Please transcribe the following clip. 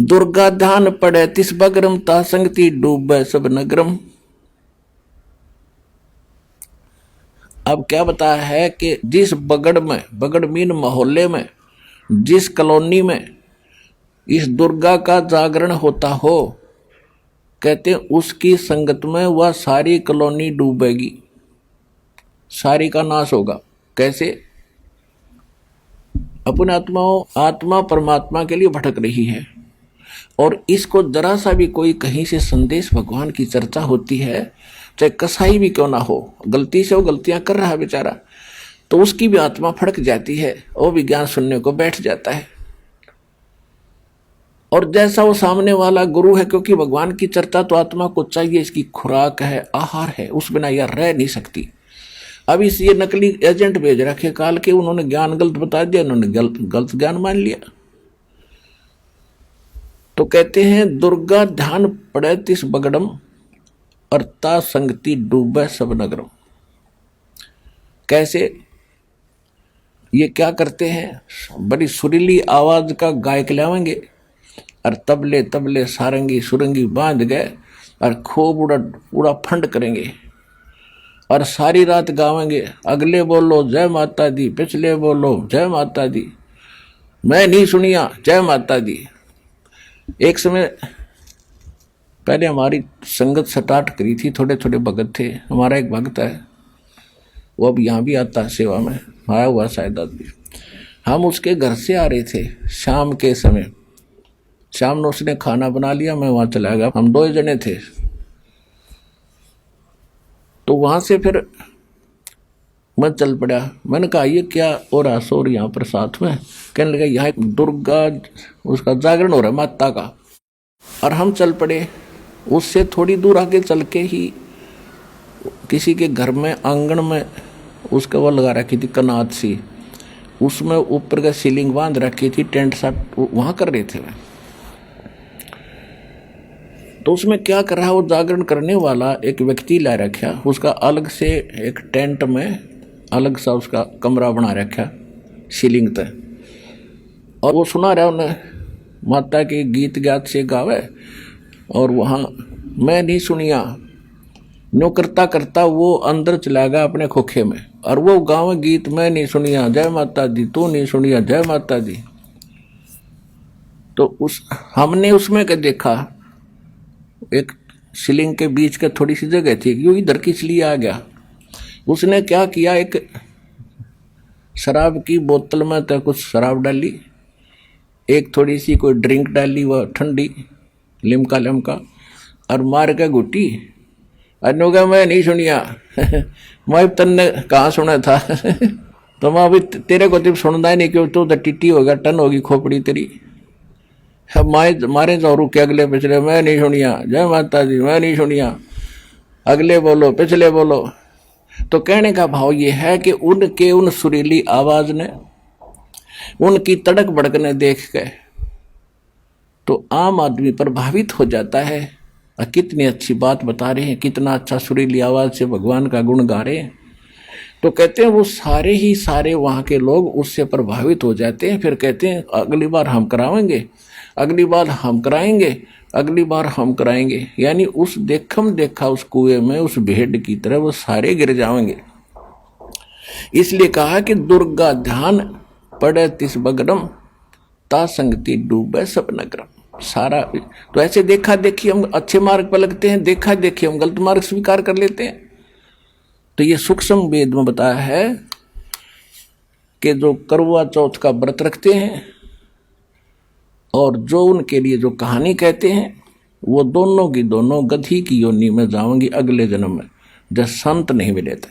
दुर्गा ध्यान पड़े तिस बगरम ता संगति डूबे सब नगरम। अब क्या बताया है कि जिस बगड़ में, बगड़ मीन मोहल्ले में, जिस कॉलोनी में इस दुर्गा का जागरण होता हो, कहते हैं उसकी संगत में वह सारी कॉलोनी डूबेगी, सारी का नाश होगा। कैसे? अपने आत्मा परमात्मा के लिए भटक रही है और इसको जरा सा भी कोई कहीं से संदेश भगवान की चर्चा होती है, चाहे कसाई भी क्यों ना हो, गलती से वो गलतियां कर रहा है बेचारा, तो उसकी भी आत्मा फड़क जाती है, वो भी ज्ञान सुनने को बैठ जाता है। और जैसा वो सामने वाला गुरु है, क्योंकि भगवान की चर्चा तो आत्मा को चाहिए, इसकी खुराक है, आहार है, उस बिना यह रह नहीं सकती। अब इस ये नकली एजेंट भेज रखे काल के, उन्होंने ज्ञान गलत बता दिया, उन्होंने गलत ज्ञान मान लिया। तो कहते हैं दुर्गा ध्यान पड़े तिस बगड़म और ता संगति डूबे सब नगरम। कैसे? ये क्या करते हैं, बड़ी सुरीली आवाज का गायक लावेंगे और तबले तबले सारंगी सुरंगी बांध गए और खूब पूरा फंड करेंगे और सारी रात गावेंगे, अगले बोलो जय माता दी, पिछले बोलो जय माता दी, मैं नहीं सुनिया जय माता दी। एक समय पहले हमारी संगत स्टार्ट करी थी, थोड़े थोड़े भगत थे, हमारा एक भक्त है वो अब यहाँ भी आता है सेवा में, आया हुआ शायद आदमी। हम उसके घर से आ रहे थे शाम के समय, शाम में उसने खाना बना लिया, मैं वहाँ चला गया, हम 2 जने थे। तो वहाँ से फिर मैं चल पड़ा, मैंने कहा ये क्या हो रहा सोर यहाँ पर साथ में? कहने लगा यहाँ एक दुर्गा उसका जागरण हो रहा है माता का। और हम चल पड़े, उससे थोड़ी दूर आगे चल के ही किसी के घर में आंगन में उसका वो लगा रखी थी कनात सी, उसमें ऊपर का सीलिंग बांध रखी थी, टेंट सा वहाँ कर रहे थे वह। तो उसमें क्या कर रहा है, वो जागरण करने वाला एक व्यक्ति ला रखा, उसका अलग से एक टेंट में अलग सा उसका कमरा बना रखा सीलिंग तक, और वो सुना रहा उन्हें माता के गीत गात से गावे। और वहाँ मैं नहीं सुनिया नो करता करता वो अंदर चला गया अपने खोखे में, और वो गाँव गीत मैं नहीं सुनिया जय माता दी, तू नहीं सुनिया जय माता दी। तो हमने उसमें क्या देखा, एक सीलिंग के बीच का थोड़ी सी जगह थी, यूं इधर किस लिए आ गया। उसने क्या किया, एक शराब की बोतल में तो कुछ शराब डाली, एक थोड़ी सी कोई ड्रिंक डाली वह ठंडी लिमका और मार के घुटी। अनोगा मैं नहीं सुनिया मैं तन्ने कहाँ सुना था तो मैं अभी तेरे को तो सुनता ही नहीं, क्यों तू तो टिट्टी होगा, टन होगी खोपड़ी तेरी। मारे तो रुके अगले पिछले, मैं नहीं सुनिया जय माता दी, मैं नहीं सुनिया, अगले बोलो पिछले बोलो। तो कहने का भाव ये है कि उनके उन सुरीली आवाज ने, उनकी तड़क भड़कने देख के तो आम आदमी प्रभावित हो जाता है। कितनी अच्छी बात बता रहे हैं, कितना अच्छा सुरीली आवाज से भगवान का गुण गा रहे हैं। तो कहते हैं वो सारे ही सारे वहाँ के लोग उससे प्रभावित हो जाते हैं। फिर कहते हैं अगली बार हम कराएंगे, अगली बार हम कराएंगे, अगली बार हम कराएंगे। यानी उस देखा उस कुएं में उस भेड़ की तरह वो सारे गिर जाएंगे। इसलिए कहा कि दुर्गा ध्यान पड़े तिस बगड़म ता संगति डूबे सब नगरम। सारा तो ऐसे देखा देखी हम अच्छे मार्ग पर लगते हैं, देखा देखी हम गलत मार्ग स्वीकार कर लेते हैं। तो ये सूक्ष्म वेद में बताया है कि जो करवा चौथ का व्रत रखते हैं और जो उनके लिए जो कहानी कहते हैं, वो दोनों की दोनों गधी की योनि में जाएंगी अगले जन्म में, जब संत नहीं मिले थे।